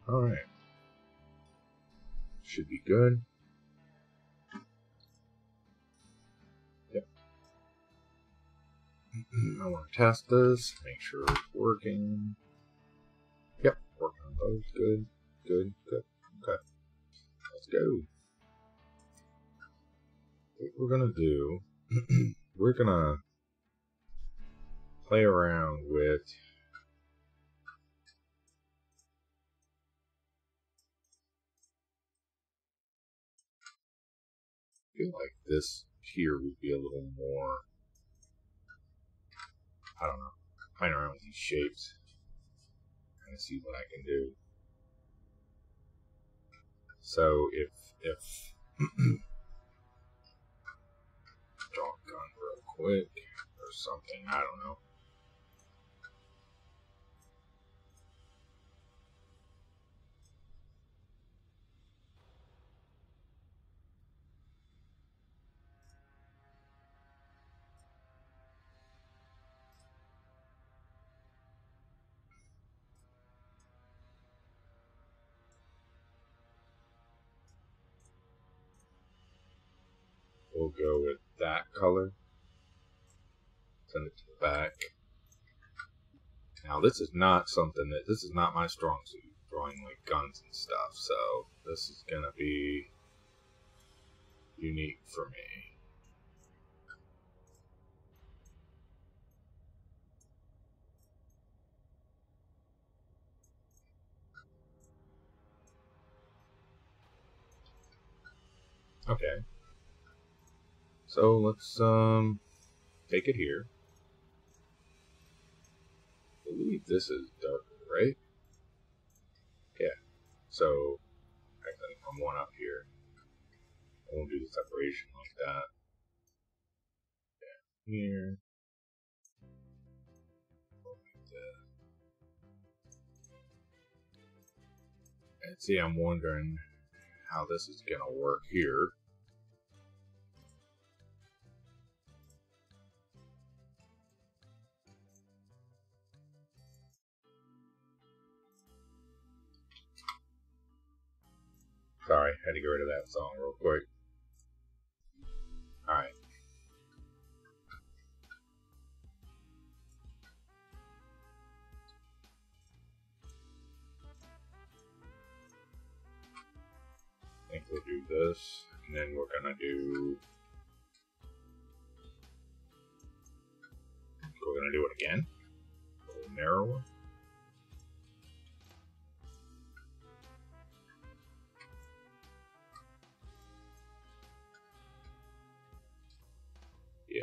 Alright. Should be good. Yep. I want to test this, make sure it's working. Yep, working on both. Good, good, good. Okay. Let's go. What we're gonna do, we're gonna play around with I feel like this here would be a little more, I don't know, playing around with these shapes, kind of see what I can do. So if draw a gun real quick or something, I don't know. We'll go with that color. Send it to the back. Now this is not something that, this is not my strong suit, drawing like guns and stuff, so this is gonna be unique for me. Okay. So let's take it here. I believe this is darker, right? Yeah. So actually I'm one up here. I won't do the separation like that. Yeah. Here. And see, I'm wondering how this is gonna work here. Sorry, had to get rid of that song real quick. Alright. I think we'll do this, and then we're gonna do it again. A little narrower. Yeah.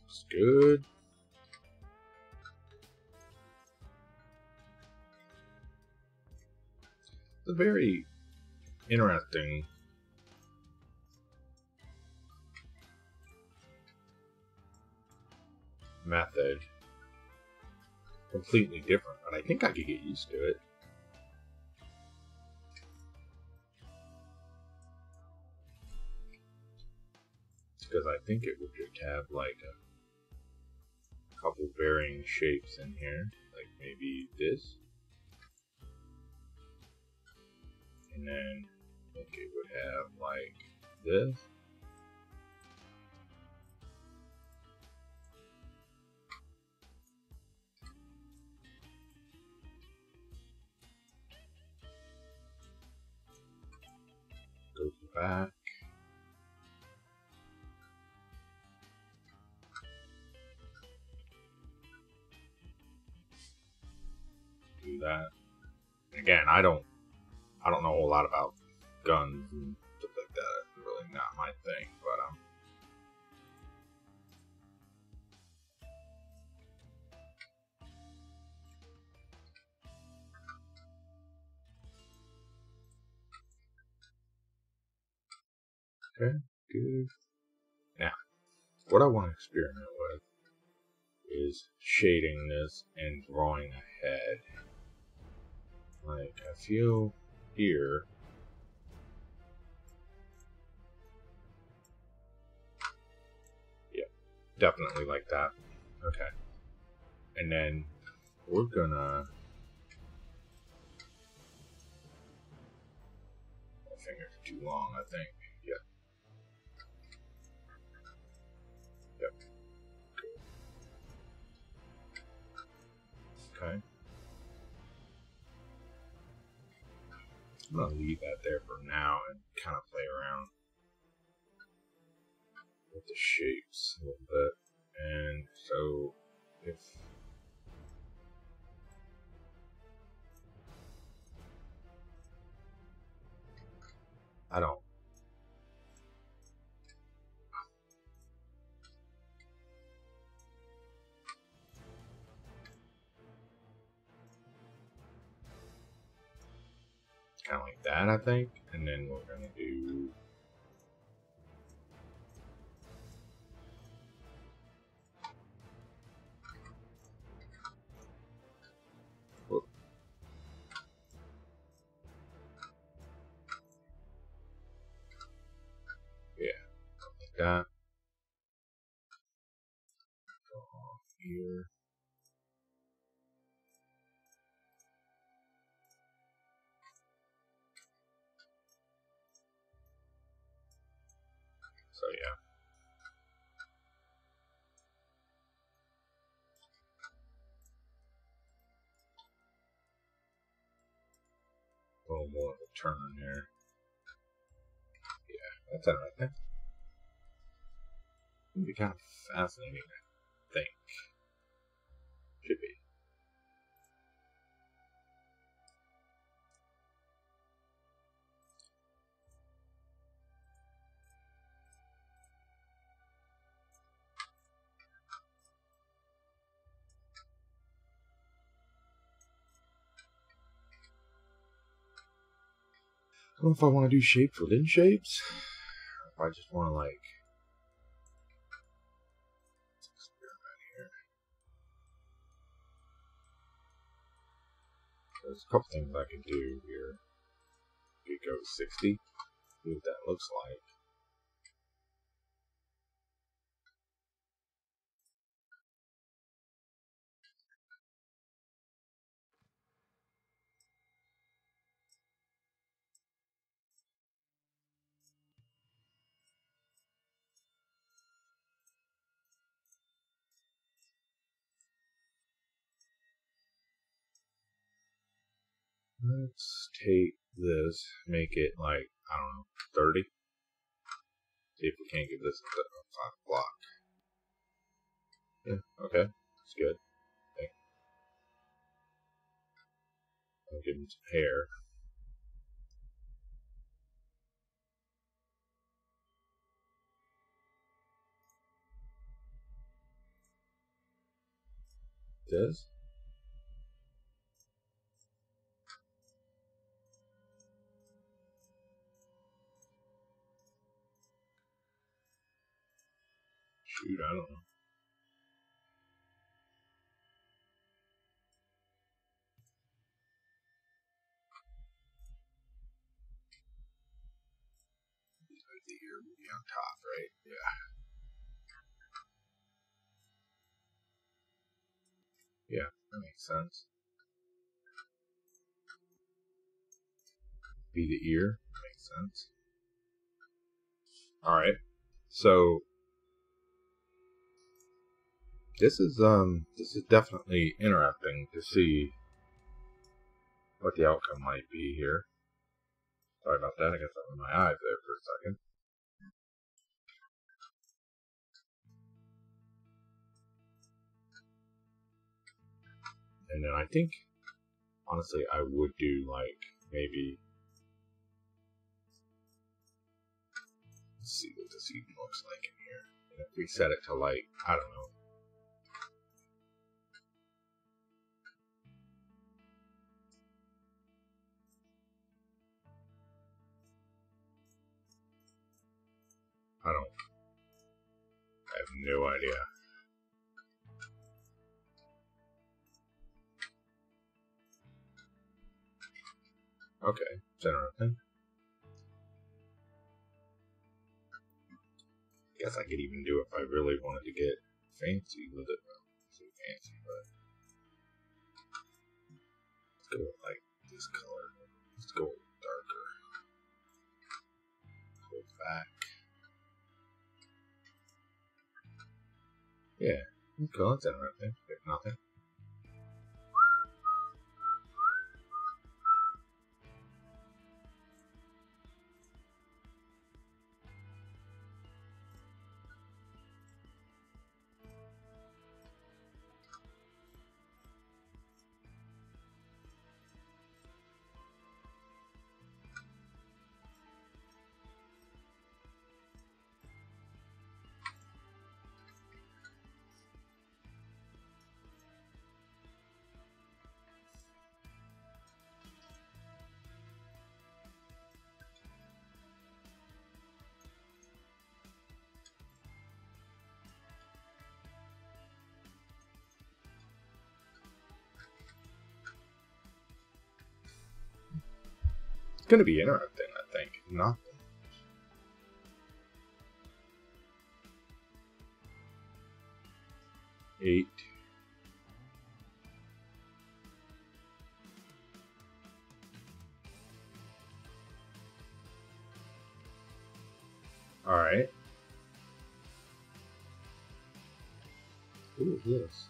It's good. It's a very interesting method. Completely different, but I think I could get used to it. Because I think it would just have like a couple varying shapes in here, like maybe this, and then I think it would have like this. Goes back. Do that. Again, I don't know a whole lot about guns and stuff like that. It's really not my thing, but okay, good. Now, what I want to experiment with is shading this and drawing a head. Like, I feel here. Yeah. definitely like that. Okay. And then we're gonna... My finger's too long, I think. Yep. Yep. Okay. I'm gonna leave that there for now and kind of play around with the shapes a little bit. And so if I don't kind of like that, I think, and then we're gonna do yeah, like that. Go off here. So yeah. A little more of a turn there. Yeah, that's alright. That would be kind of fascinating, I think. Should be. I don't know if I want to do shapes within shapes, or if I just want to like experiment here. There's a couple things I can do here. You go 60, see what that looks like. Let's take this, make it like, I don't know, 30. See if we can't get this into a 5 block. Yeah, okay, that's good. Okay. I'll give him some hair. This? Shoot, I don't know. The ear would be on top, right? Yeah. Yeah, that makes sense. Be the ear, makes sense. Alright. So this is definitely interesting to see what the outcome might be here. Sorry about that, I got something in my eyes there for a second. And then I think, honestly, I would do like maybe, let's see what this even looks like in here. And if we set it to like, I don't know, I have no idea. Okay, it's interesting. guess I could even do it if I really wanted to get fancy with it. Well, so fancy, but let's go with like this color. Let's go darker. Go back. Yeah, okay, that's interesting. If nothing. It's gonna be interesting, I think. Nothing. Eight. Alright. Who is this?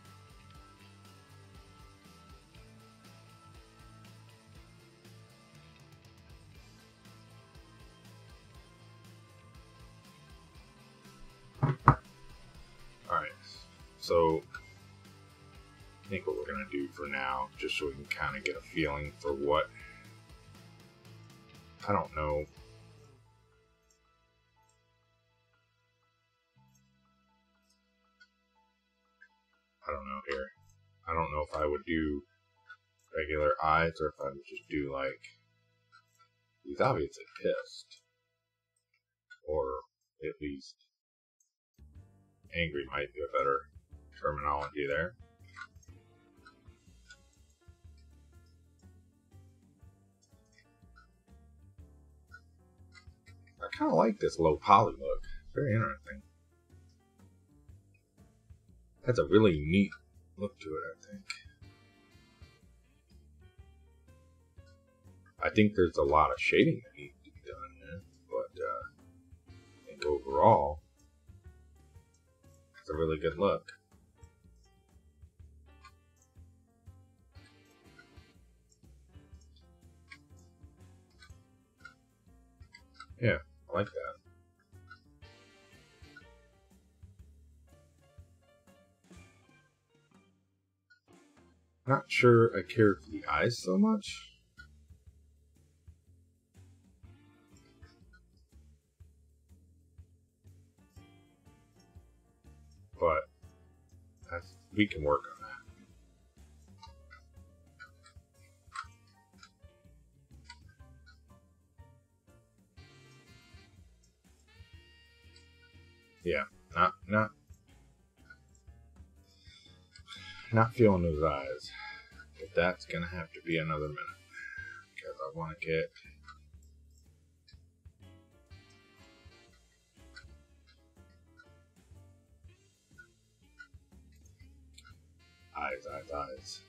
Alright. So, I think what we're going to do for now, just so we can kind of get a feeling for what, I don't know. I don't know here. I don't know if I would do regular eyes or if I would just do like, he's obviously pissed. Or at least angry might be a better terminology there. I kind of like this low poly look. Very interesting. Has a really neat look to it, I think. I think there's a lot of shading that needs to be done here, but I think overall, it's a really good look. Yeah, I like that. Not sure I care for the eyes so much. But we can work on that. Yeah, not feeling those eyes. But that's gonna have to be another minute. Because I want to get eyes.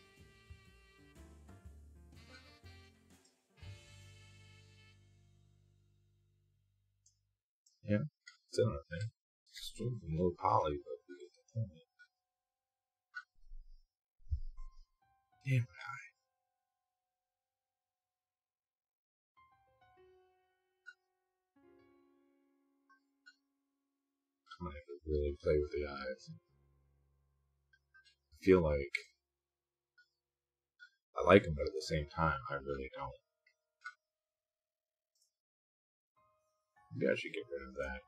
Yeah, it's another thing. Still a little poly, but we get the point. Damn it. I'm gonna have to really play with the eyes. I feel like I like them, but at the same time, I really don't. Maybe I should get rid of that.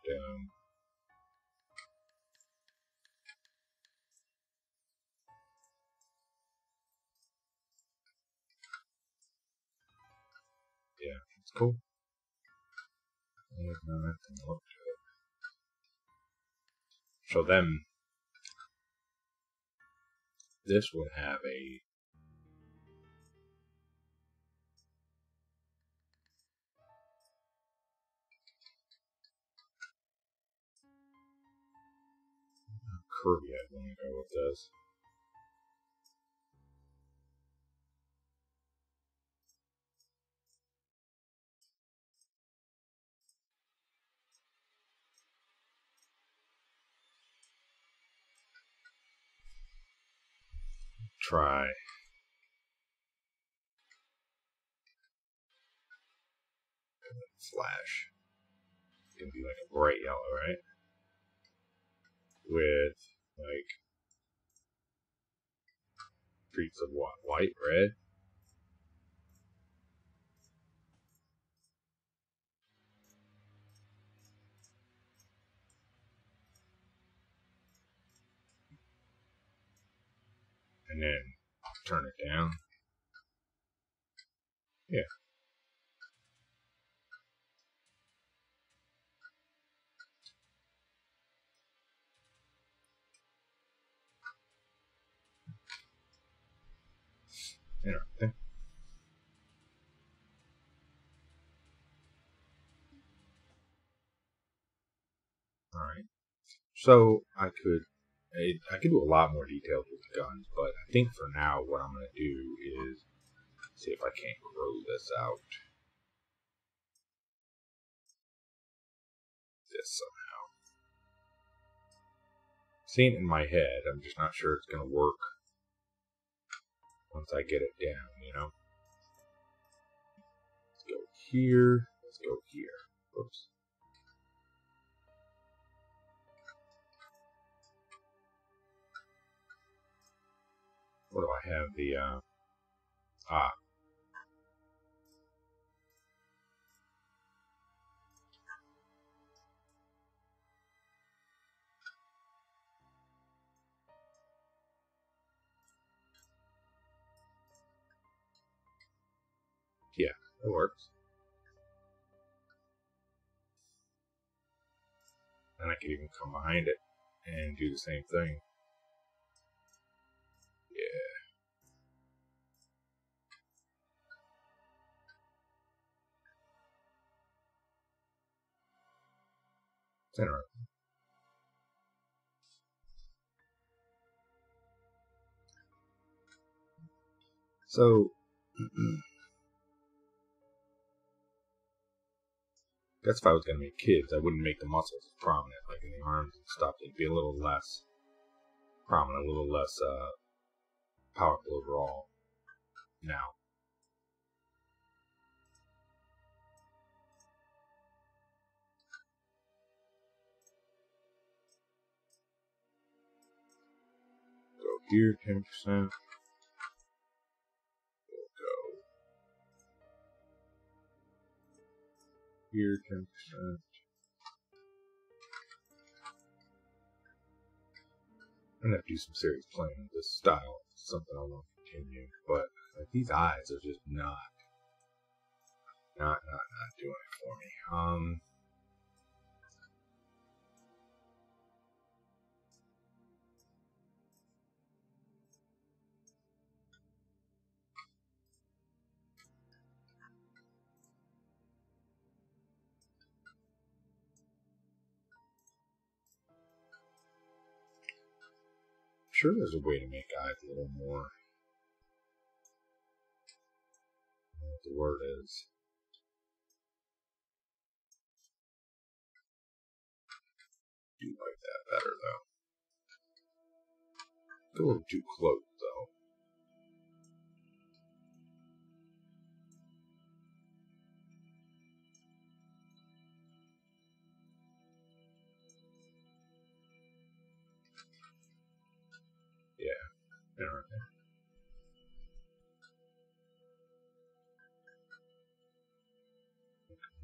Yeah, it's cool. So then, this would have a curvy I want to go with this. Try. Flash. It's gonna be like a bright yellow, right? With like streaks of what? White, red? And then turn it down. Yeah. Interesting. Alright. So I could do a lot more details with the guns, but I think for now what I'm gonna do is see if I can't grow this out. This somehow. Seeing it in my head, I'm just not sure it's gonna work once I get it down, you know? Let's go here. Let's go here. Oops. What do I have? The, yeah, it works. And I could even come behind it and do the same thing. Yeah. It's interesting. So, guess if I was going to make kids, I wouldn't make the muscles as prominent, like in the arms and stuff. They'd be a little less prominent, a little less powerful overall. Now, go here, 10%. We'll go here, 10%. I'm going to have to do some serious playing with this style. It's something I want to continue. But like, these eyes are just not doing it for me. Sure, there's a way to make eyes a little more. I don't know what the word is. I do like that better, though. It's a little too close, though. Yeah, interesting.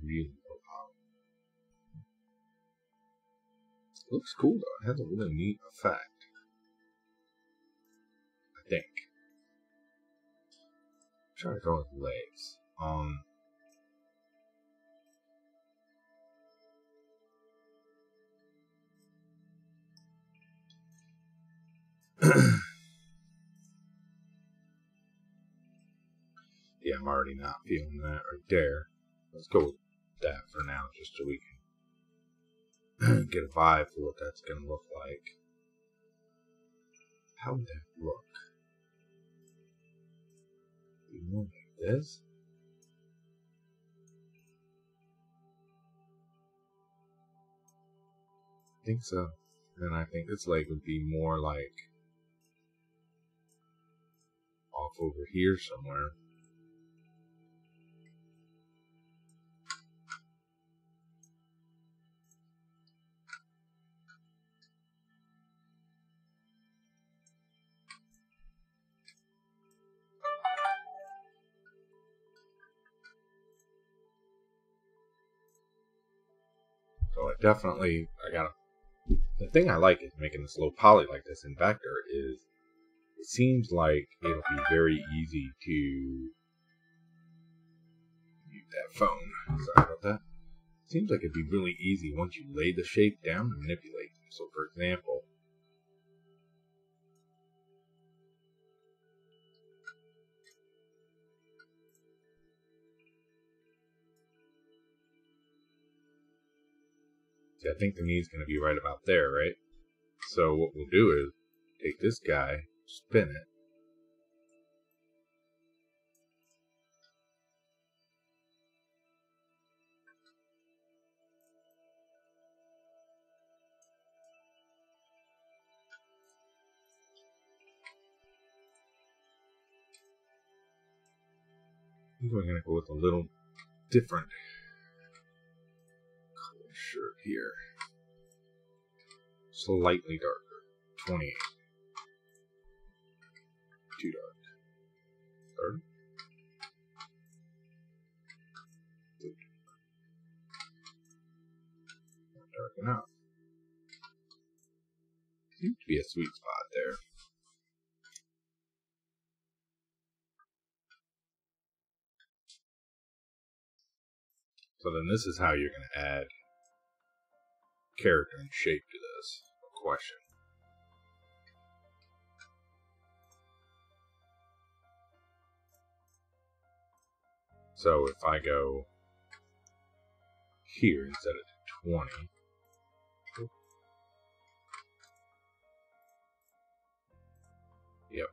Really low power. Looks cool, though. It has a really neat effect. I think. Try to go with legs. Yeah, I'm already not feeling that right there. Let's go with that for now, just so we can get a vibe for what that's going to look like. how would that look? Be more like this? I think so. And I think this leg would be more like off over here somewhere. So the thing I like is making this low poly like this in vector is it seems like it'll be very easy to mute that phone. Sorry about that. It seems like it'd be really easy once you lay the shape down to manipulate. So for example, see, I think the knee's going to be right about there, right? So what we'll do is take this guy, spin it, we're going to go with a little different color shirt here. Slightly darker. 28. Too dark. 30. Not dark enough. Seems to be a sweet spot there. So then this is how you're going to add character and shape to this question. So if I go here instead of 20, yep.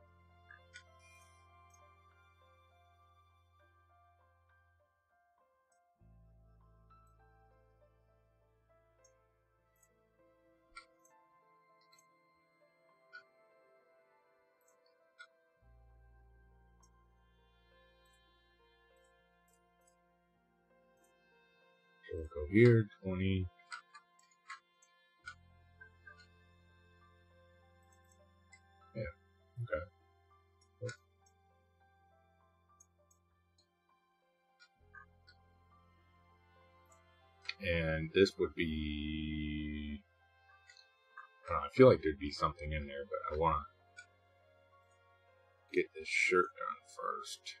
So we'll go here, 20. Yeah, okay. And this would be, I don't know, I feel like there'd be something in there, but I want to get this shirt done first.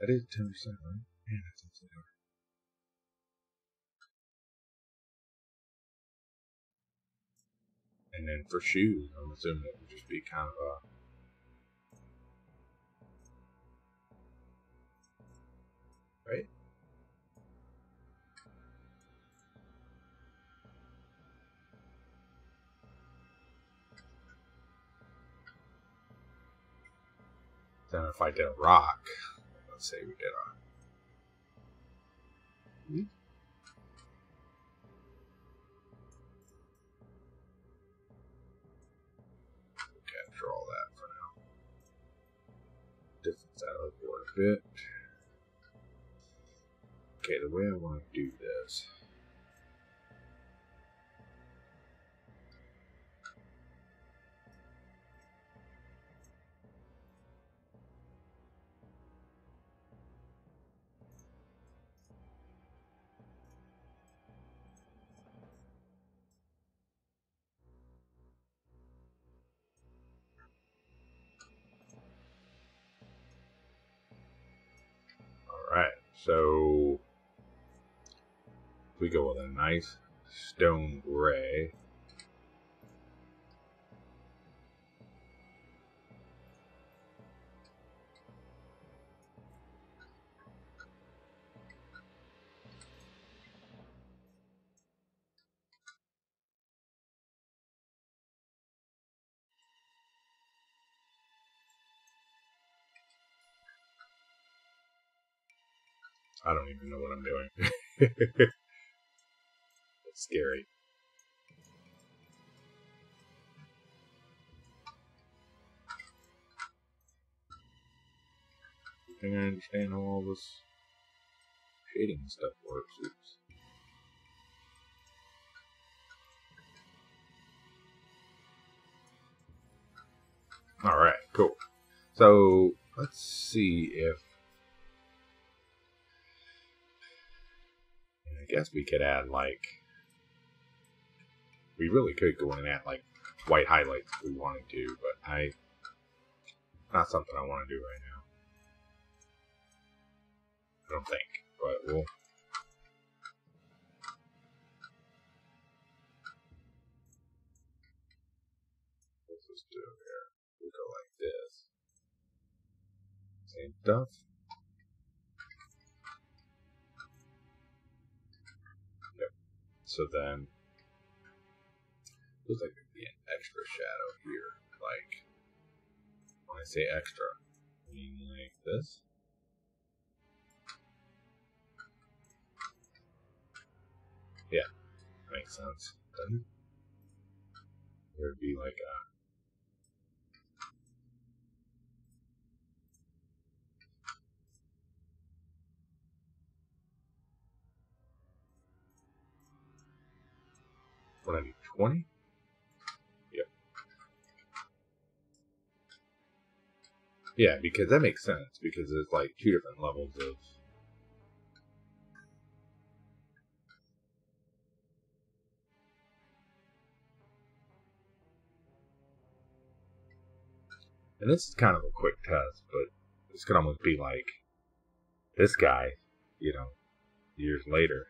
That is 10%, right? Man, that's upside down. And then for shoes, I'm assuming it would just be kind of a, right? Then if I did a rock, let's say we did a, capture all that for now. Distance out of the board a bit. Okay, the way I want to do this. So we go with a nice stone gray. I don't even know what I'm doing. It's scary. I think I understand how all this shading stuff works. Oops. Alright, cool. So, let's see if... I guess we could add, like... We really could go in and add, like, white highlights if we wanted to, but not something I want to do right now. I don't think, but we'll... What's this do here? We'll go like this. Same stuff. Yep. So then, looks like there'd be an extra shadow here. Like, when I say extra, I mean like this. Yeah, makes sense. Doesn't it? There'd be like a... What I need, 20? Yep. Yeah, because that makes sense, because there's like two different levels of... And this is kind of a quick test, but this could almost be like this guy, you know, years later.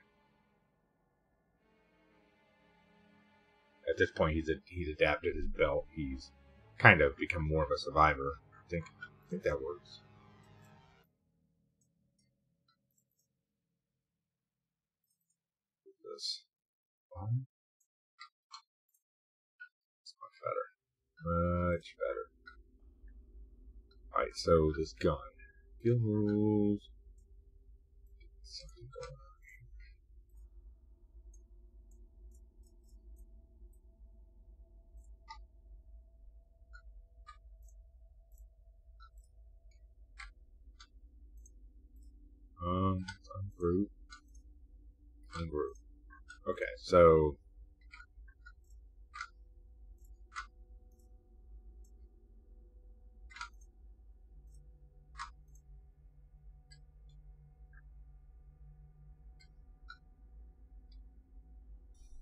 At this point, he's adapted his belt. He's kind of become more of a survivor. I think that works. This it's much better. Much better. Alright, so this gun. Field rules. Something going on. Ungroup. Ungroup. Okay, so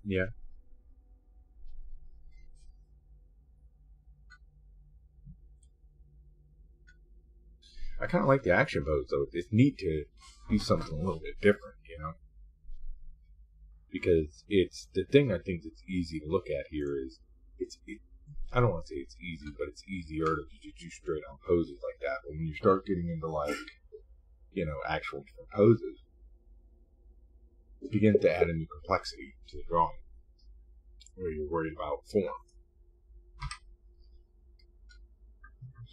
yeah. I kind of like the action pose, though. It's neat to do something a little bit different, you know? Because it's the thing I think that's easy to look at here is I don't want to say it's easy, but it's easier to do straight on poses like that. But when you start getting into, like, you know, actual different poses, it begins to add a new complexity to the drawing, where you're worried about form.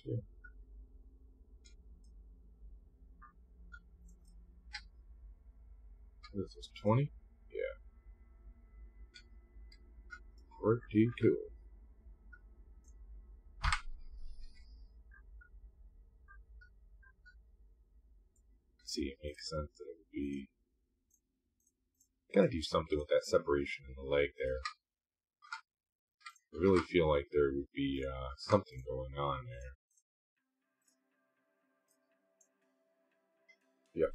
So, this is 20? Yeah. Pretty cool. See, it makes sense that it would be... Gotta do something with that separation in the leg there. I really feel like there would be something going on there. Yep.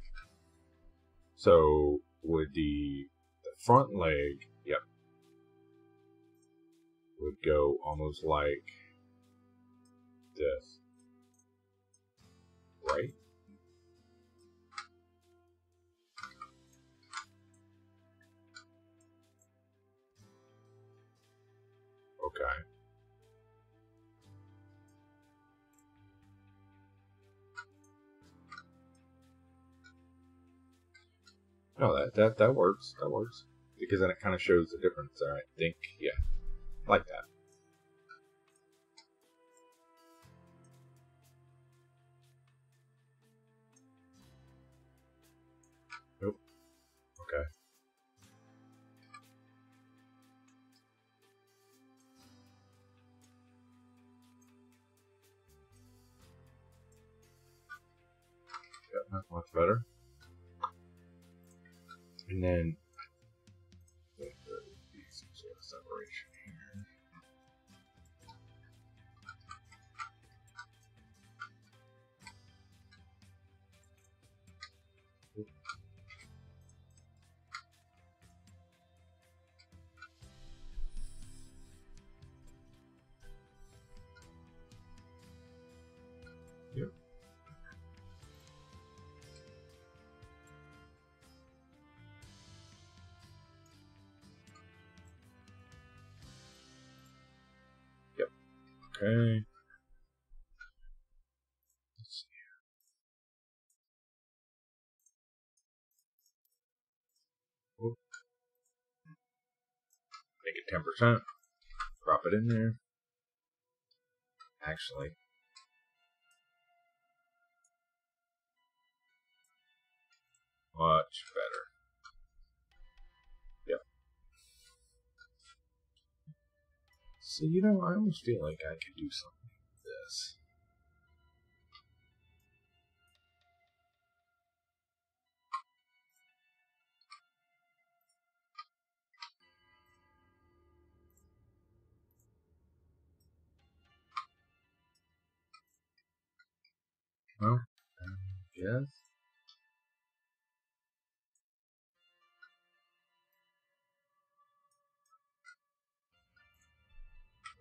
So would the front leg, yep, would go almost like this, right? Okay. No, that works. That works. Because then it kind of shows the difference there, I think. Yeah. Like that. Nope. Okay. Yep, that's much better. And then there would be some sort of separation here. Yep. Yep. Okay. Let's see. Whoop. Make it 10%. Drop it in there. Actually, much better. Yep. So, you know, I almost feel like I could do something with this. Well, yes.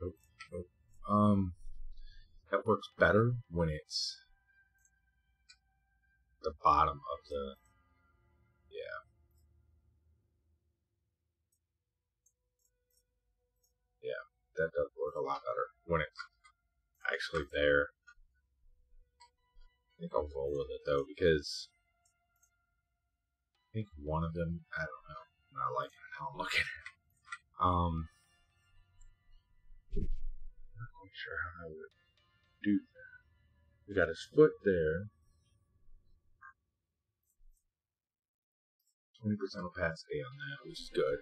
Oh, oh. That works better when it's the bottom of the, yeah, yeah, that does work a lot better when it's actually there. I think I'll roll with it though, because I think one of them, I don't know, I'm not liking how I'm looking at it. Not quite sure how I would do that. We got his foot there, 20% opacity on that, which is good.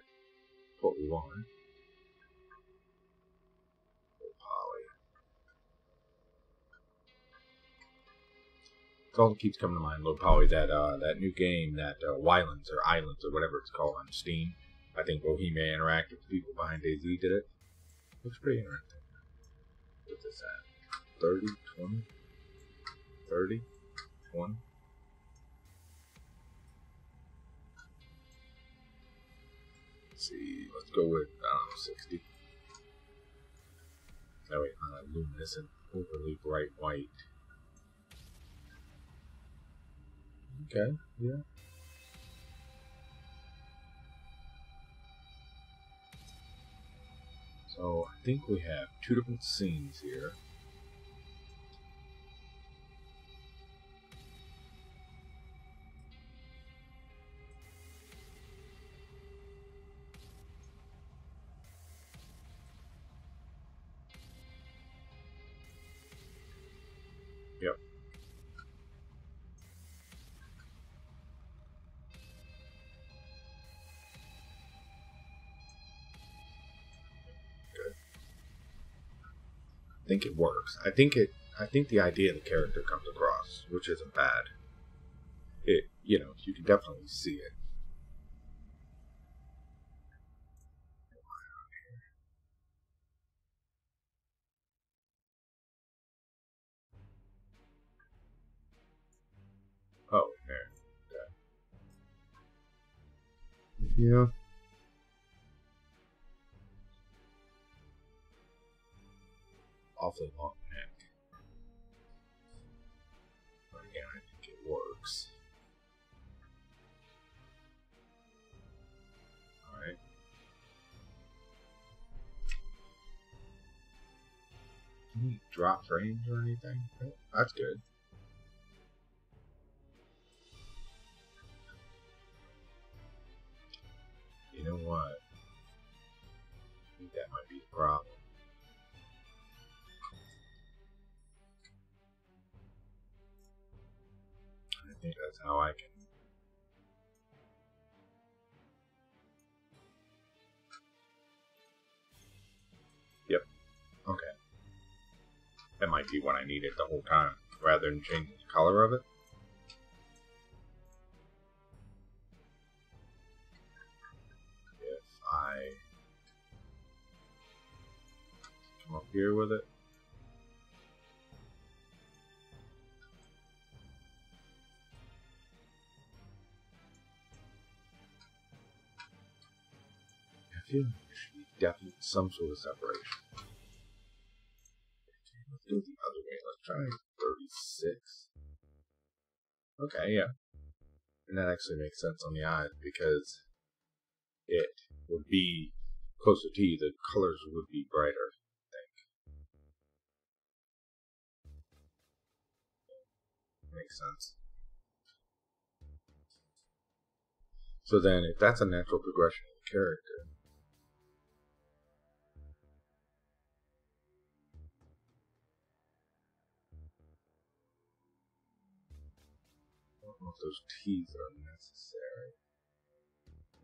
What we want. Poly. It's all that keeps coming to mind. Low poly. That new game, that Wylands or Islands or whatever it's called on Steam. I think Bohemia Interactive, the people behind DayZ, did it. Looks pretty interesting. What's this at? 30, 20, 30, 20. Let's see. Let's go with 60. That way, luminescent, overly bright white. Okay, yeah. So I think we have two different scenes here. Yep. Good. I think it works. I think the idea of the character comes across, which isn't bad. You know, you can definitely see it. Oh, there. Okay. Yeah. Awfully long neck. But again, I think it works. Alright. Any drop frames or anything? Oh, that's good. You know what? I think that might be the problem. I think that's how I can. Yep. Okay. That might be what I needed the whole time, rather than changing the color of it. If I come up here with it. I feel like there should be definitely some sort of separation. Let's do it the other way. Let's try 36. Okay, yeah. And that actually makes sense on the eyes because it would be closer to you, the colors would be brighter, I think. Makes sense. So then, if that's a natural progression of the character, I don't know if those teeth are necessary.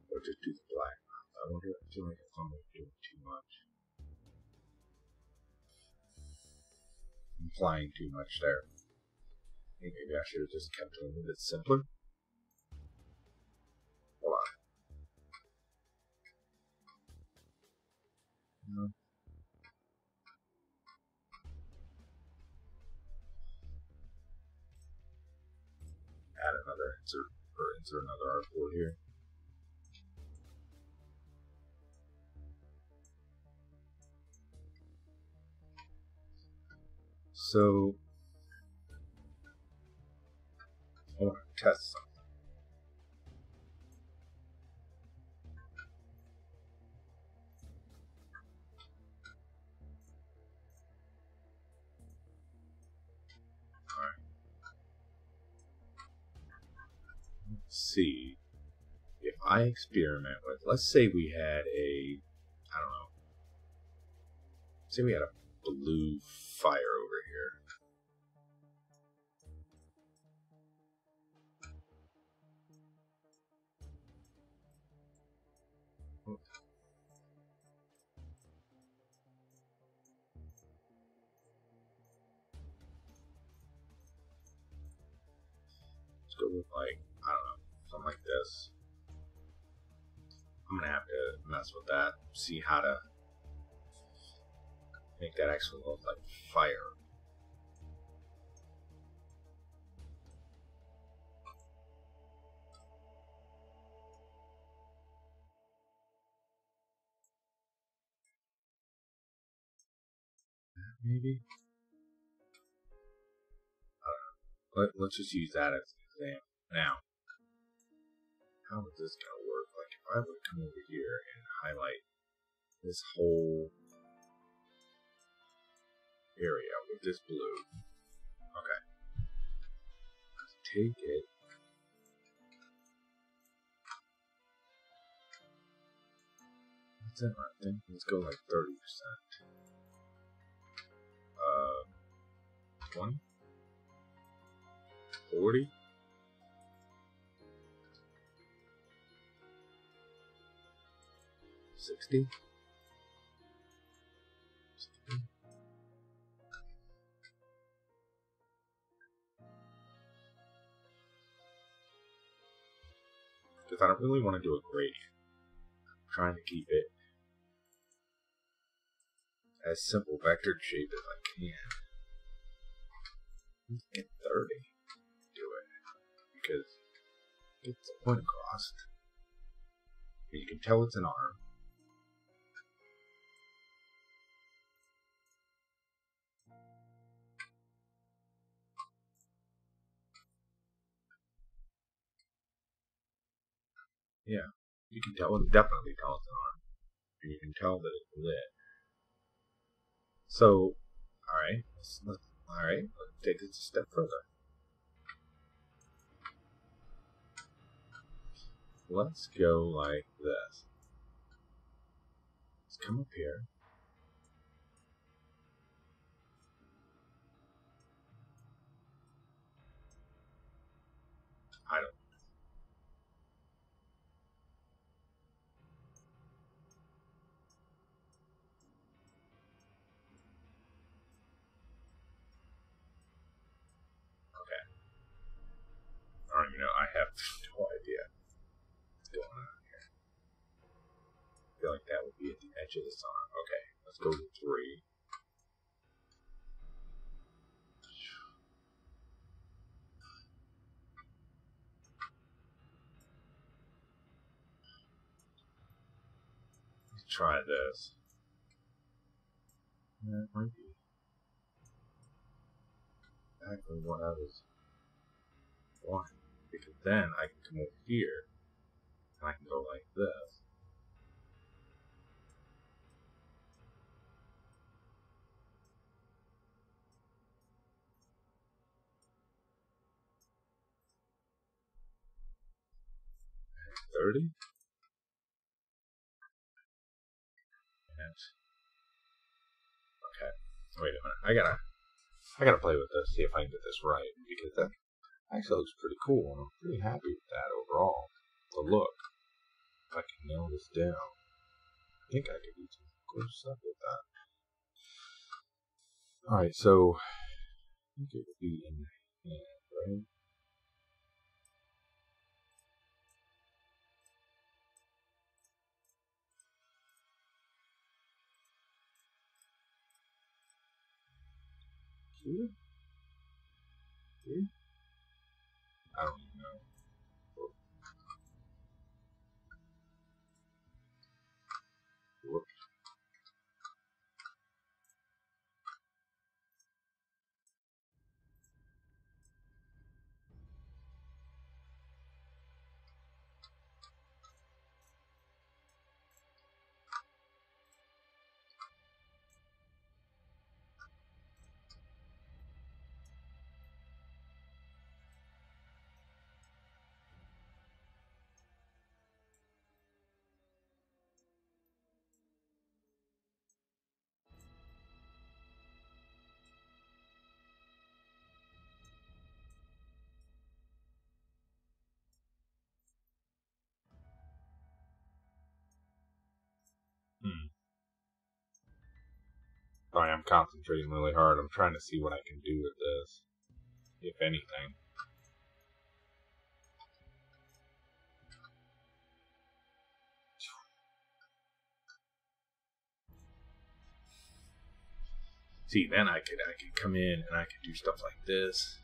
Or just do the black. I wonder if I feel like I'm doing too much. Implying too much there. I think maybe I should have just kept it a little bit simpler. Hold on. No. Add another insert, or insert another artboard here. So, I want to test something. Alright. Let's see. If I experiment with, let's say we had a, I don't know, say we had a blue fire over here. Let's go with like, I don't know, something like this. I'm gonna have to mess with that, see how to make that actually look like fire. Maybe? I don't know. Let's just use that as an example. Now, how is this gonna work? Like if I would come over here and highlight this whole area with this blue. Okay. Let's take it. What's that right thing? Let's go like 30%. 20? 40? 60? Because I don't really want to do a gradient. I'm trying to keep it as simple vectored shape as I can. Hit 30. Do it. Because it gets the point across. And you can tell it's an arm. Yeah, you can tell, definitely tell it's an arm. And you can tell that it's lit. So, Alright, let's take this a step further. Let's go like this. Let's come up here. I don't. Okay. I don't even know. I have no idea what's going on here. I feel like that would be at the edge of the song. Okay, let's go to 3. Let's try this. That might be exactly what I was wanting. Because then I can come over here and I can go like this. And 30. And okay. Wait a minute. I gotta play with this, see if I can get this right, because that actually looks pretty cool, and I'm pretty happy with that overall. The look. If I can nail this down, I think I could do some cool stuff with that. Alright, so I think it would be in hand, right? Here? Here? I don't even know. Whoops. Sorry, I'm concentrating really hard. I'm trying to see what I can do with this, if anything. See, then I could come in and I could do stuff like this.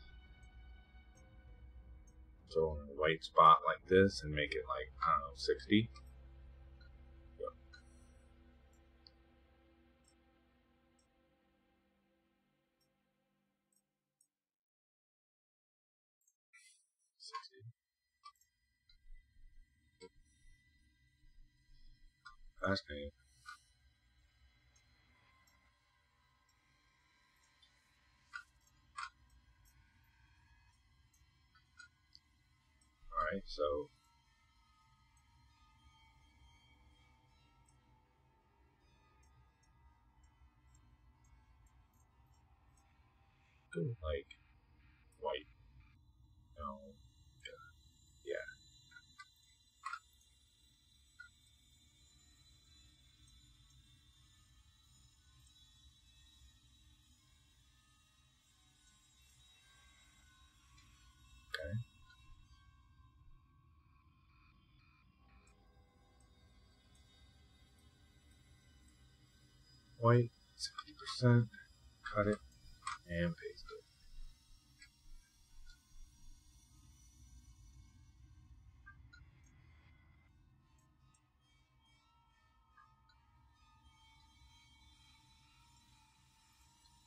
So in a white spot like this and make it like, I don't know, 60. Yep. 60. Fascinating. Alright, so go like white. No. Yeah. Okay. White, 60%. Cut it and paste it.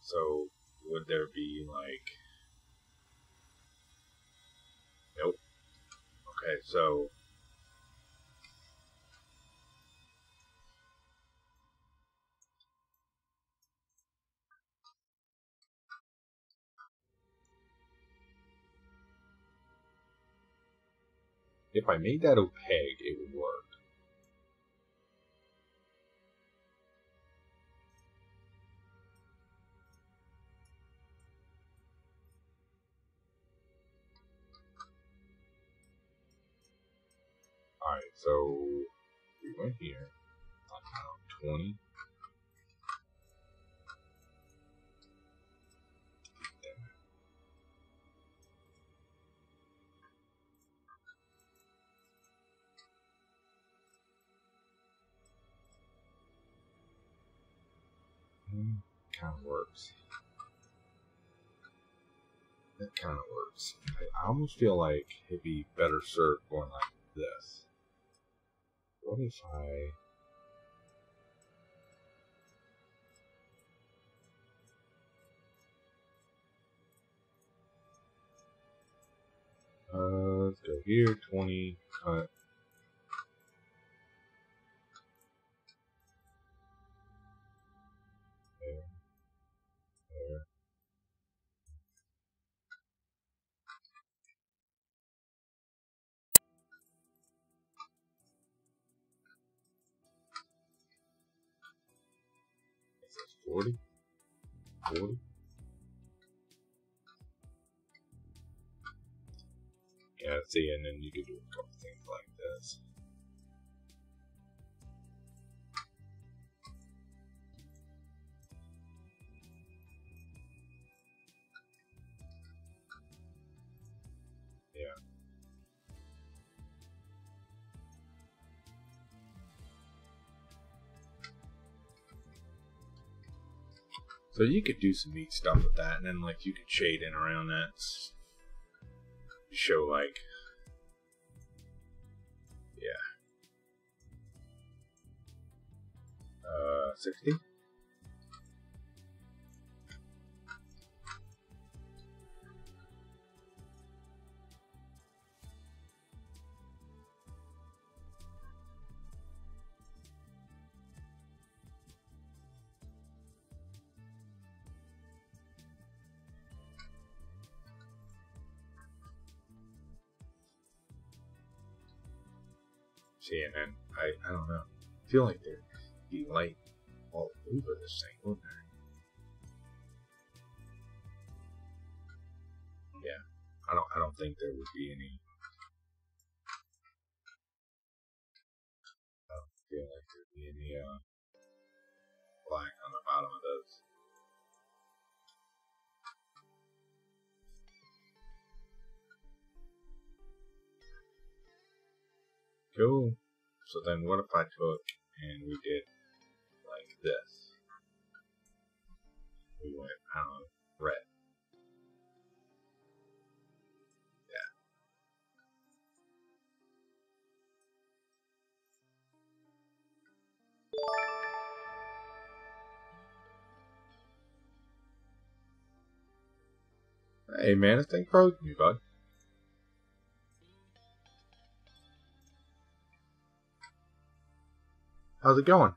So would there be like, nope. Okay, so if I made that opaque, it would work. Alright, so we went here. 20. Kind of works. That kind of works. I almost feel like it'd be better served going like this. What if I... let's go here, 20, cut. There, there. That's 40, 40. Yeah, see, and then you could do a couple things like this. Yeah. So you could do some neat stuff with that, and then like you could shade in around that. Show like, yeah. 60. See, and then I don't know. I feel like there'd be light all over this thing, wouldn't there? Yeah. I don't think there would be any. I don't feel like there'd be any black on the bottom of those. Cool. So then what if I took and we did like this? We went, I don't know, red. Yeah. Hey man, this thing froze me, bud. How's it going?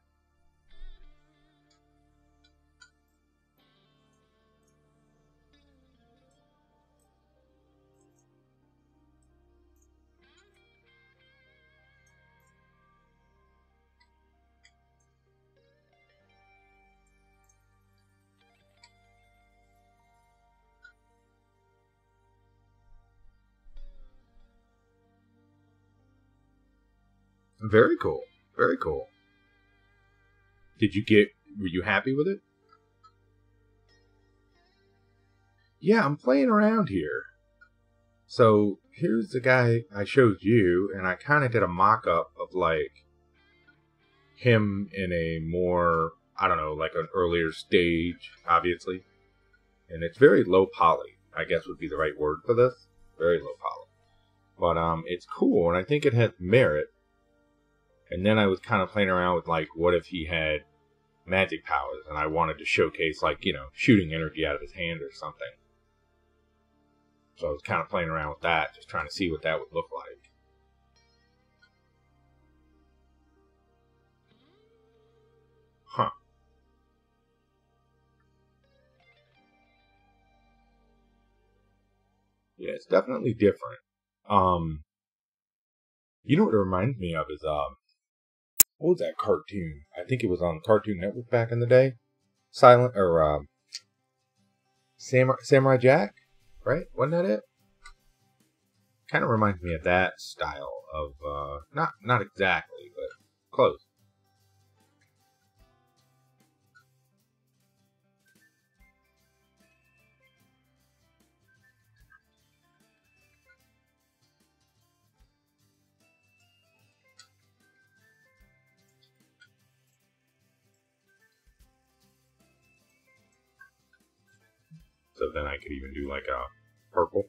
Very cool. Very cool. Were you happy with it? Yeah, I'm playing around here. So here's the guy I showed you, and I kind of did a mock-up of like him in a more, I don't know, like an earlier stage, obviously. And it's very low poly, I guess would be the right word for this. Very low poly. But it's cool, and I think it has merit. And then I was kind of playing around with like, what if he had magic powers, and I wanted to showcase like, you know, shooting energy out of his hand or something. So I was kind of playing around with that, just trying to see what that would look like. Huh. Yeah, it's definitely different. You know what it reminds me of is what was that cartoon? I think it was on Cartoon Network back in the day. Samurai Jack, right? Wasn't that it? Kind of reminds me of that style of not exactly, but close. So then I could even do like a purple.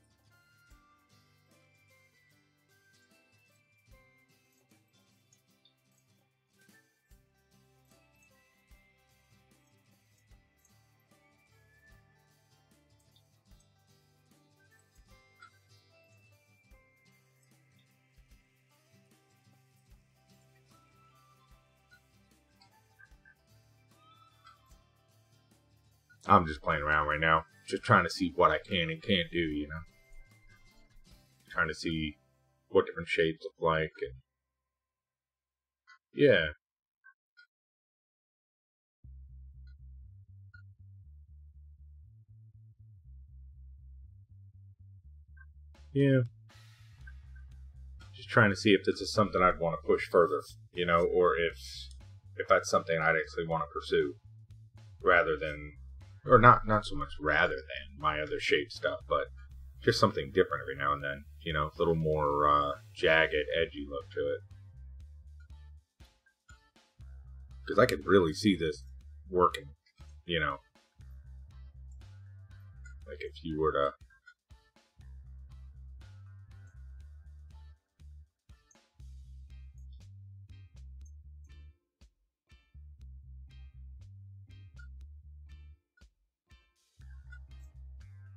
I'm just playing around right now. Just trying to see what I can and can't do, you know? Trying to see what different shades look like. And yeah. Yeah. Just trying to see if this is something I'd want to push further, you know, or if that's something I'd actually want to pursue. Rather than, or not so much rather than my other shape stuff, but just something different every now and then, you know, a little more jagged, edgy look to it. Because I could really see this working, you know. Like if you were to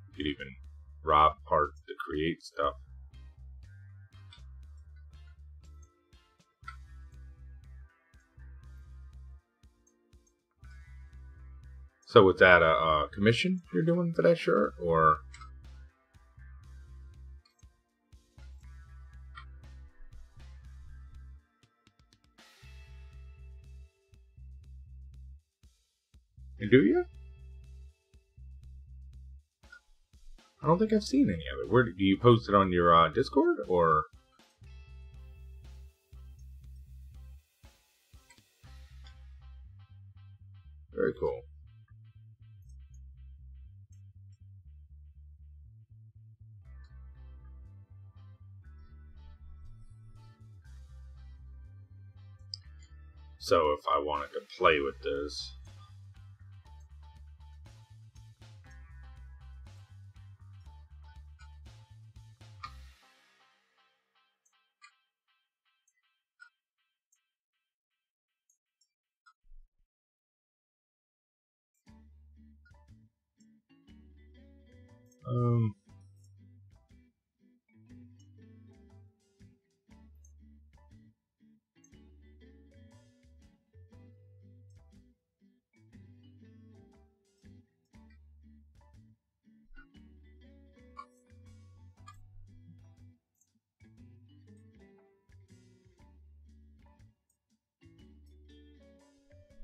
you could even rob parts to create stuff. So was that a commission you're doing for that shirt, or? And do you? I don't think I've seen any of it. Where do you post it on your Discord, or? Very cool. So if I wanted to play with this,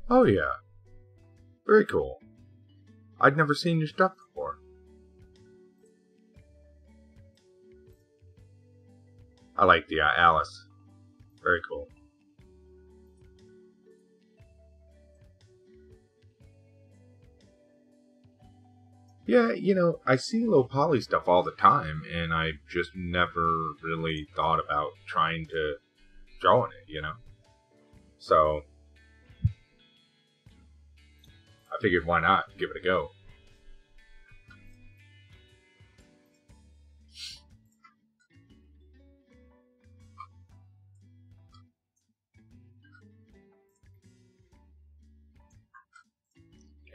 oh yeah, very cool. I'd never seen your stuff before. I like the Alice. Very cool. Yeah, you know, I see low poly stuff all the time, and I just never really thought about trying to draw in it, you know? So, I figured why not give it a go.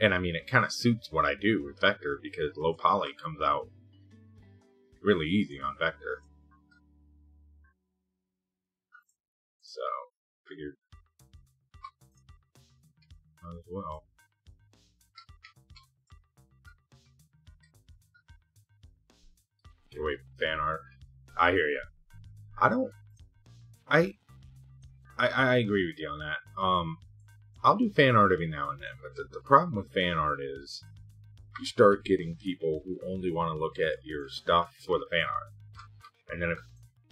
And I mean, it kind of suits what I do with Vector, because low poly comes out really easy on Vector. So, figured might as well. Get away from fan art. I hear ya. I don't I agree with you on that. I'll do fan art every now and then, but the problem with fan art is you start getting people who only want to look at your stuff for the fan art. And then if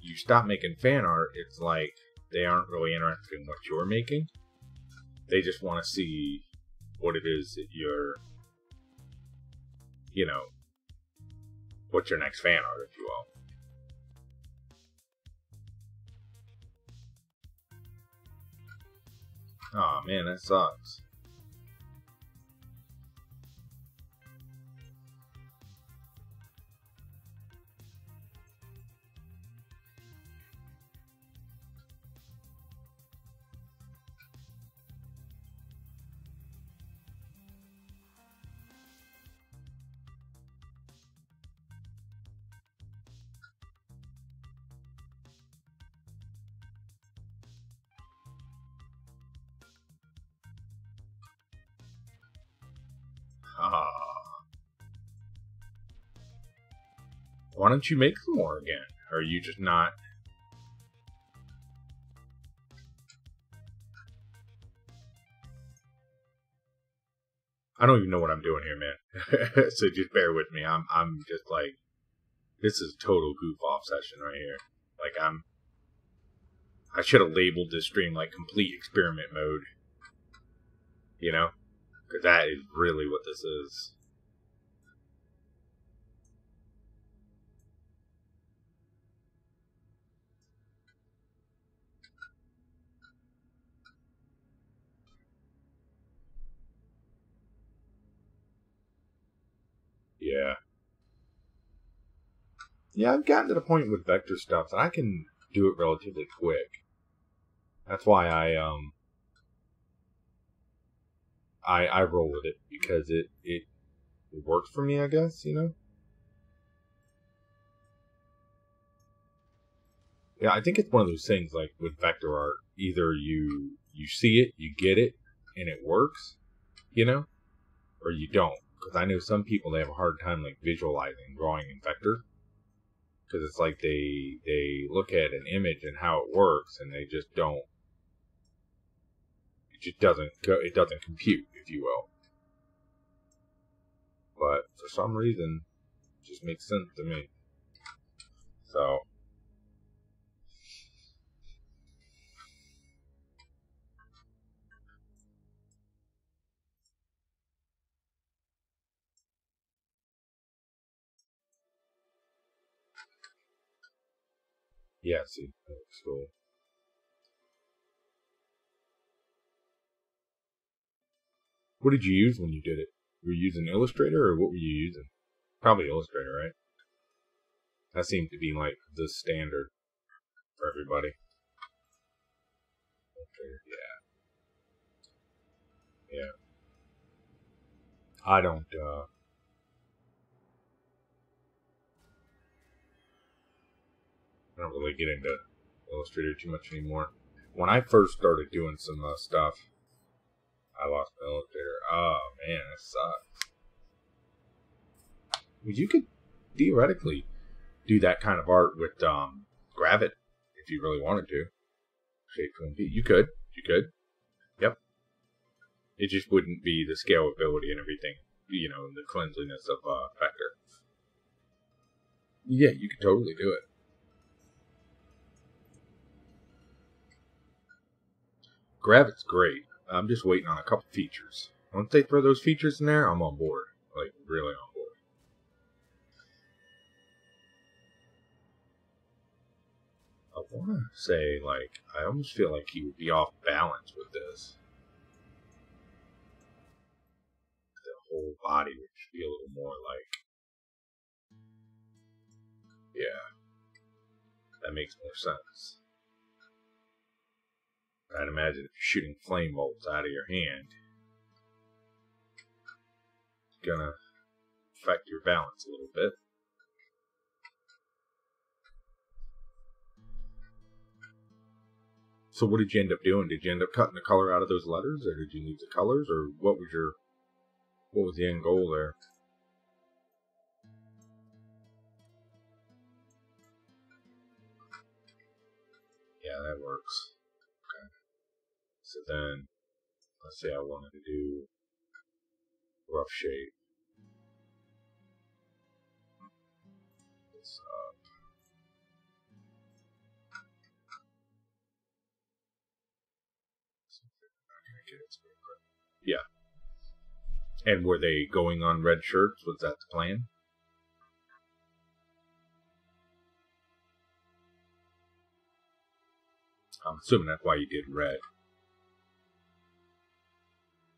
you stop making fan art, it's like they aren't really interested in what you're making. They just want to see what it is that you're, you know, what's your next fan art, if you will. Aw, man, that sucks. Why don't you make some more again? Or are you just not? I don't even know what I'm doing here, man. So just bear with me. I'm just like, this is a total goof off session right here. Like I should have labeled this stream like complete experiment mode. You know? Because that is really what this is. Yeah. Yeah, I've gotten to the point with vector stuff that I can do it relatively quick. That's why I roll with it, because it works for me, I guess, you know? Yeah, I think it's one of those things like with vector art, either you see it, you get it, and it works, you know, or you don't. Because I know some people, they have a hard time like visualizing drawing in vector, because it's like they look at an image and how it works, and they just don't. It just doesn't go. It doesn't compute, if you will. But for some reason, it just makes sense to me. So. Yeah, see, that looks cool. What did you use when you did it? Were you using Illustrator, or what were you using? Probably Illustrator, right? That seemed to be like the standard for everybody. Yeah. Yeah. I don't really get into Illustrator too much anymore. When I first started doing some stuff, I lost my Illustrator. Oh man, that sucks. Well, you could theoretically do that kind of art with Gravit if you really wanted to. Shape 1P. You could. Yep. It just wouldn't be the scalability and everything, you know, the cleanliness of Vector. Yeah, you could totally do it. Gravit's great. I'm just waiting on a couple features. Once they throw those features in there, I'm on board. Like, really on board. I want to say, like, I almost feel like he would be off balance with this. The whole body would be a little more like, yeah, that makes more sense. I'd imagine if you're shooting flame bolts out of your hand, it's gonna affect your balance a little bit. So what did you end up doing? Did you end up cutting the color out of those letters, or did you leave the colors, or what was the end goal there? Yeah, that works. Okay. So then, let's say I wanted to do rough shade. This up. Yeah. And were they going on red shirts? Was that the plan? I'm assuming that's why you did red.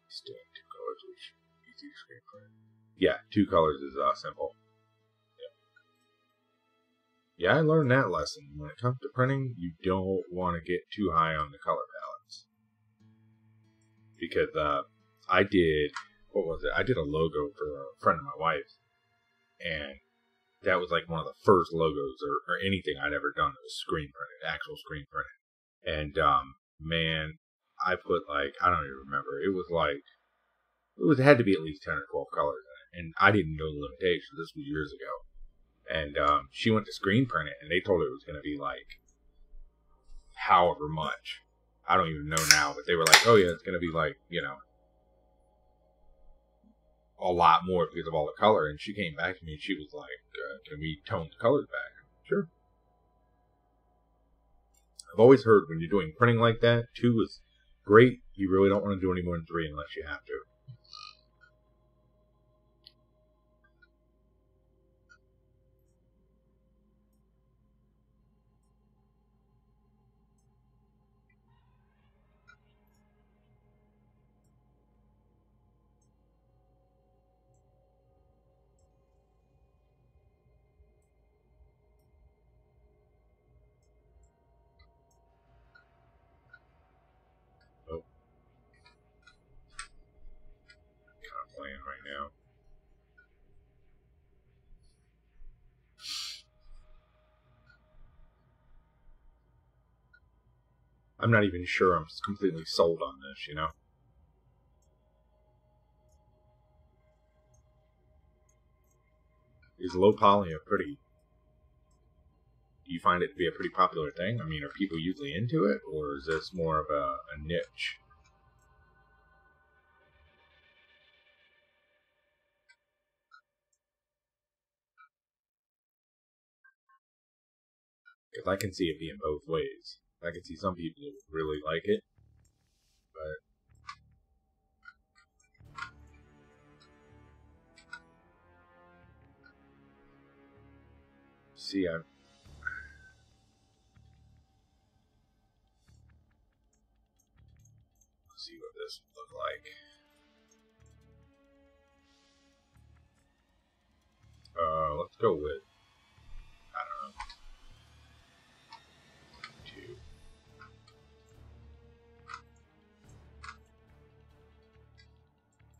Still two colors, which is easy to screen print. Yeah, 2 colors is simple. Yeah, I learned that lesson. When it comes to printing, you don't want to get too high on the color palettes. Because I did, what was it? I did a logo for a friend of my wife's. And that was like one of the first logos or anything I'd ever done that was screen printed, actual screen printed. And, man, I put like, I don't even remember. It had to be at least 10 or 12 colors in it. And I didn't know the limitations. This was years ago. And she went to screen print it, and they told her it was going to be like however much. I don't even know now, but they were like, oh yeah, it's going to be like, you know, a lot more because of all the color. And she came back to me and she was like, can we tone the colors back? Sure. I've always heard when you're doing printing like that, 2 is great. You really don't want to do any more than 3 unless you have to. Oh. Kind of playing right now. I'm not even sure I'm completely sold on this, you know? Is low poly a pretty... Do you find it to be a pretty popular thing? I mean, are people usually into it? Or is this more of a niche? Because I can see it being both ways. I can see some people who really like it. But... See, let's see what this would look like. Let's go with, I don't know, 2.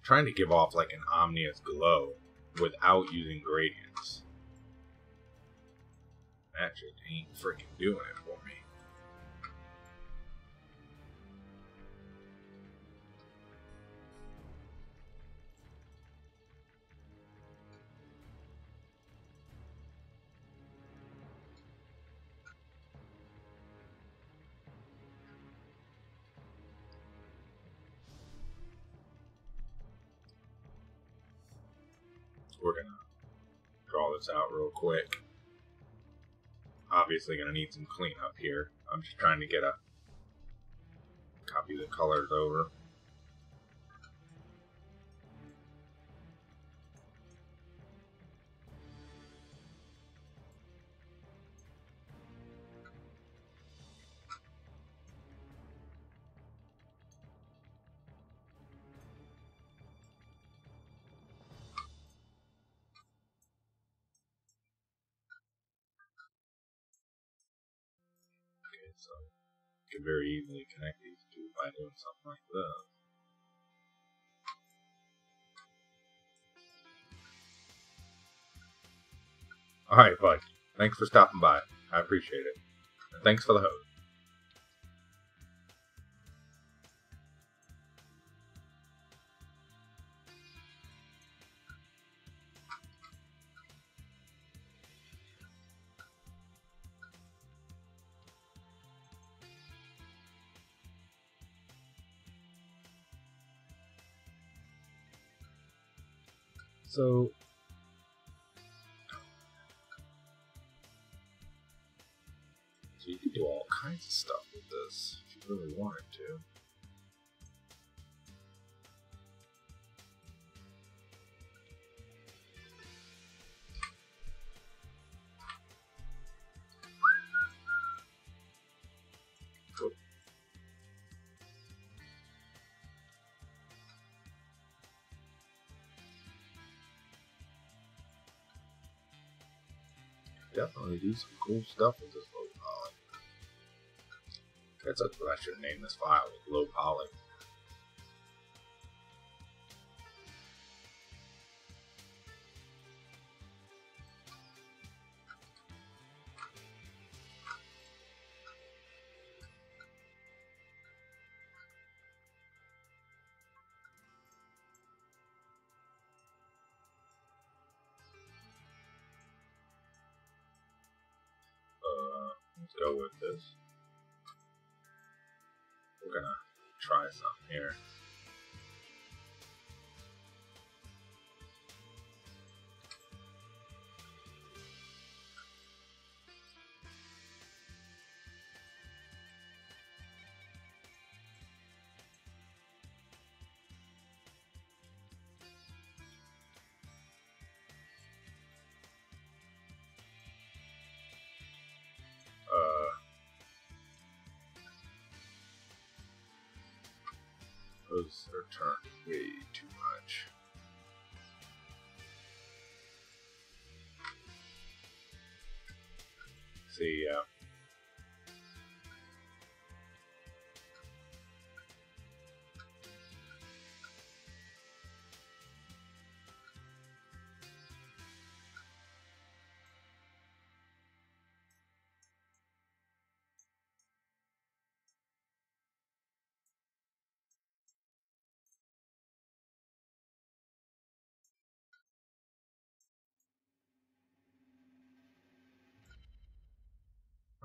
Trying to give off like an ominous glow without using gradients. That just ain't freaking doing it for me. We're gonna draw this out real quick. Obviously gonna need some cleanup here. I'm just trying to get a copy the colors over. Okay, so you can very easily connect these 2 by doing something like this. Alright, bud. Thanks for stopping by. I appreciate it. And thanks for the host. So you can do all kinds of stuff with this if you really wanted to. Definitely do some cool stuff with this low poly. That's what I should name this file, low poly. Let's go with this. We're gonna try something here. Those are turned way too much. See,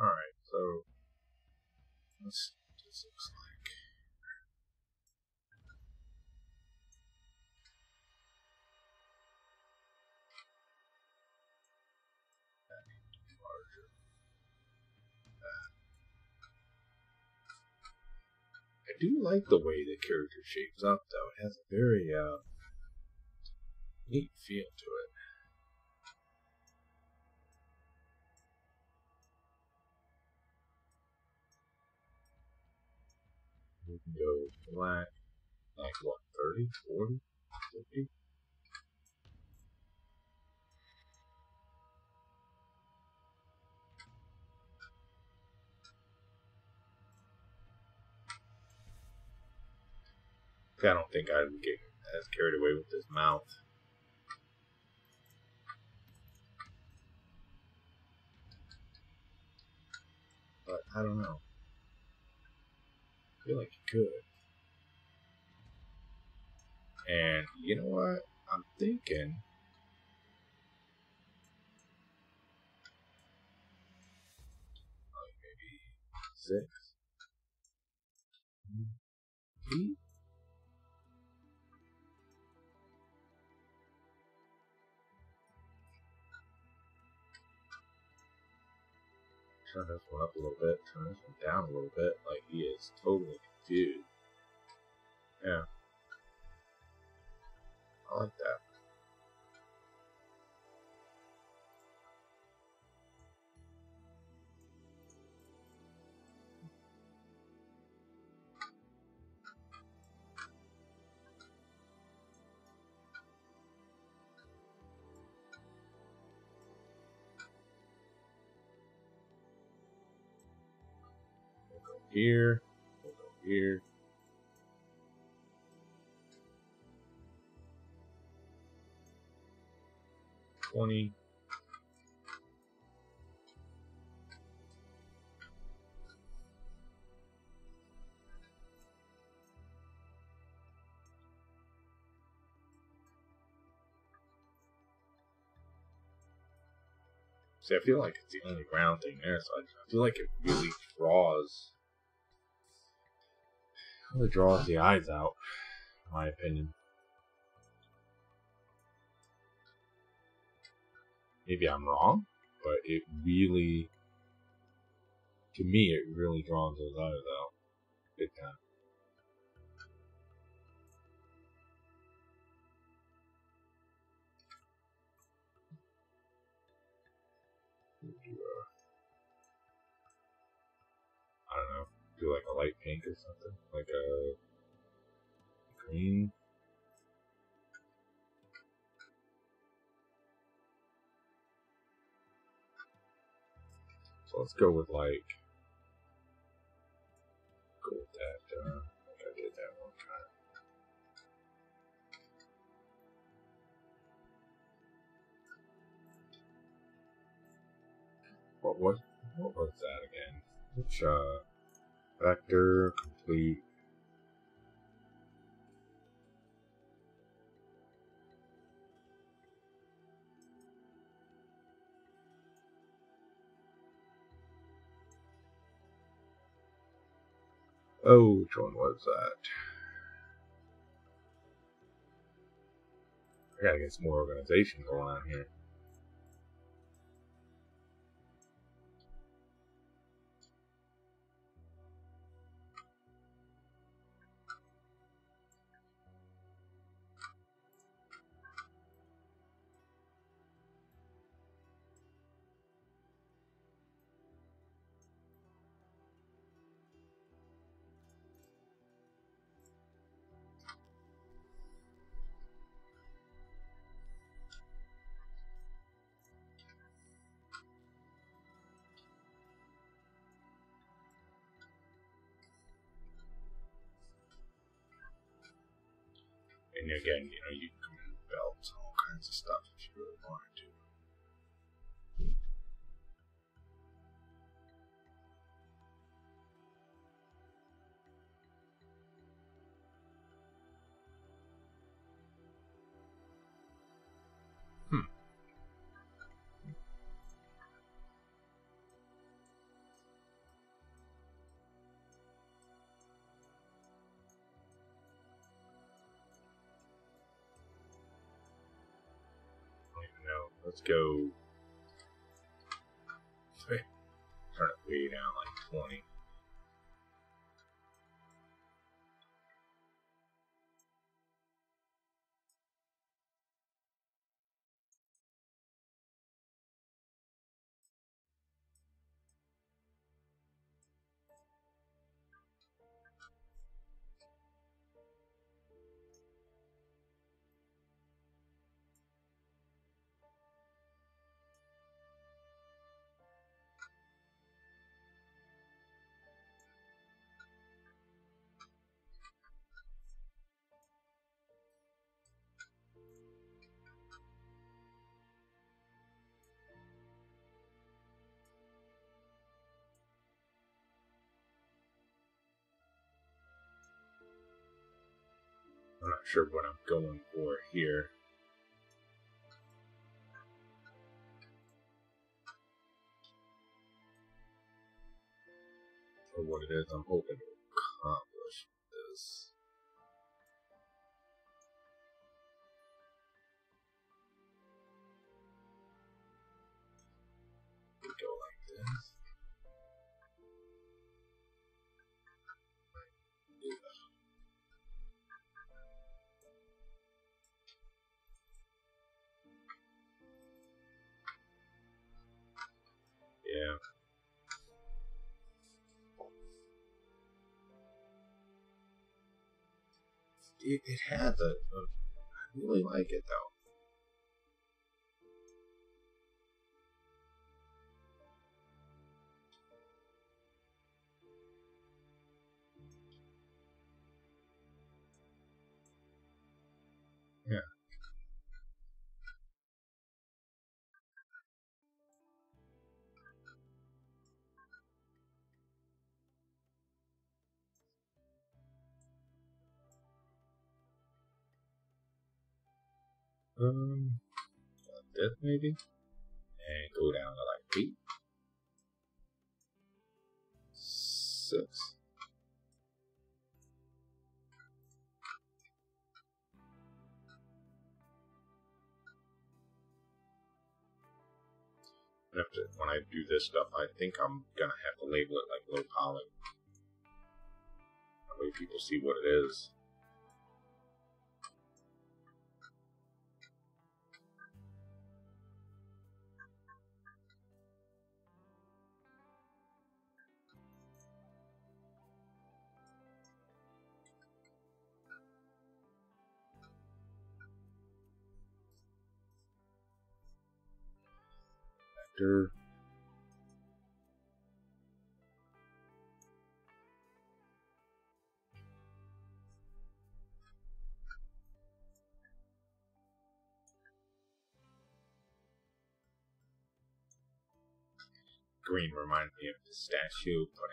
alright, so this looks like. That needs to be larger. I do like the way the character shapes up, though. It has a very neat feel to it. We can go black, like what, 30, 40, 50? I don't think I'd get as carried away with this mouth. But I don't know. I feel like you could. And you know what? I'm thinking like maybe 6, 8. Turn this one up a little bit, turn this one down a little bit, like he is totally confused. Yeah. I like that. We'll go here, we'll go here. $20. See, I feel like it's the only round thing there, so I feel like it really draws the eyes out, in my opinion. Maybe I'm wrong, but it really, to me, it really draws those eyes out big time. I don't know, do like a light pink or something, like a green. So let's go with that. Like I did that one time. What was that again? Which vector complete? Oh, which one was that? I gotta get some more organization going on here. And again, you can move belts, all kinds of stuff if you really wanted to. Let's go. Turn it way down like 20. I'm not sure what I'm going for here. Or what it is I'm hoping to accomplish with this. We go like this. Yeah. It has I really like it though. Yeah. Like this maybe, and go down to like 8, 6. when I do this stuff, I think I'm gonna have to label it like low poly. That way people see what it is. Vector. Green reminds me of the statue, but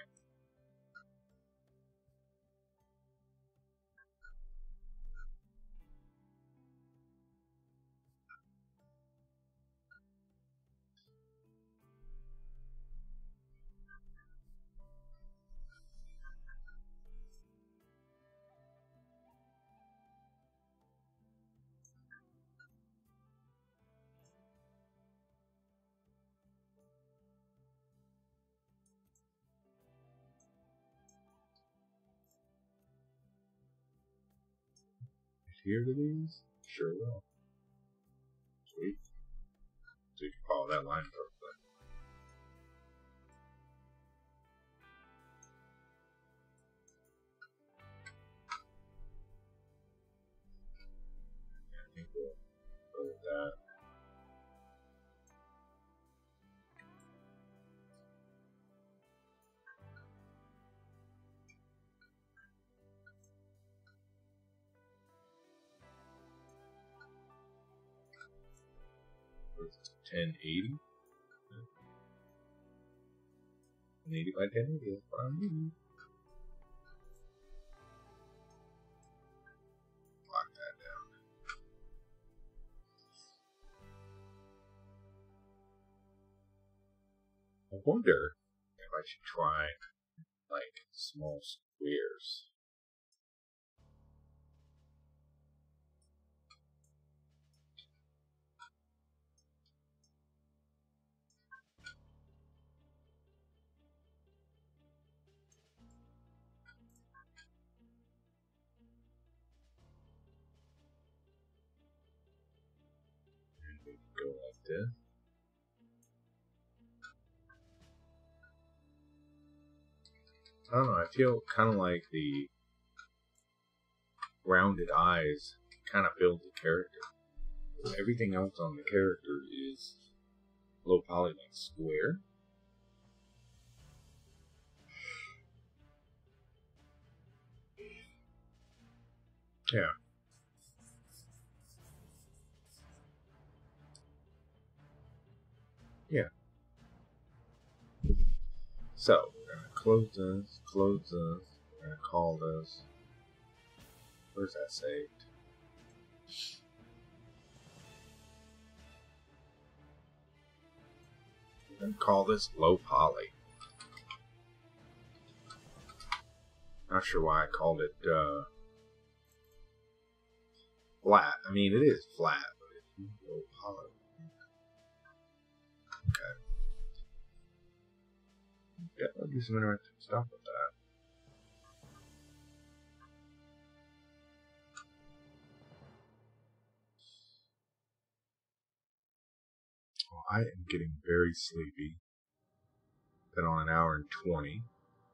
adhere to these? Sure will. Sweet. So you can follow that line perfectly. Yeah, I think we'll go with that. Where's this? 1080? 1080 by 1080 is what I need. Lock that down. I wonder if I should try like small squares. And we can go like this. I don't know, I feel kind of like the rounded eyes kind of build the character. Everything else on the character is low poly, like square. Yeah. Yeah. So, we're going to close this, we're going to call this. Where's that saved? We're going to call this low poly. Not sure why I called it flat. I mean, it is flat, but it's low poly. Okay. Yeah, I'll do some interactive stuff with that. Well, I am getting very sleepy. Been on 1 hour and 20.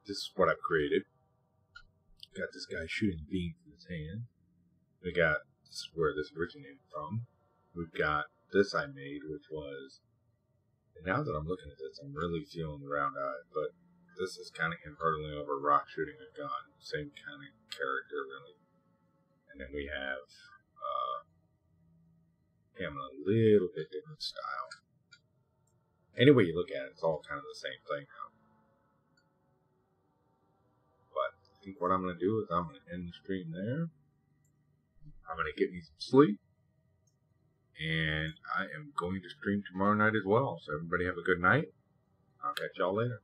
This is what I've created. Got this guy shooting beams in his hand. We got, this is where this originated from. We've got this I made, which was, and now that I'm looking at this, I'm really feeling the round eye, but this is kind of him hurtling over a rock shooting a gun. Same kind of character, really. And then we have him in a little bit different style. Any way you look at it, it's all kind of the same thing now. But I think what I'm going to do is I'm going to end the stream there. I'm going to get me some sleep. And I am going to stream tomorrow night as well. So everybody have a good night. I'll catch y'all later.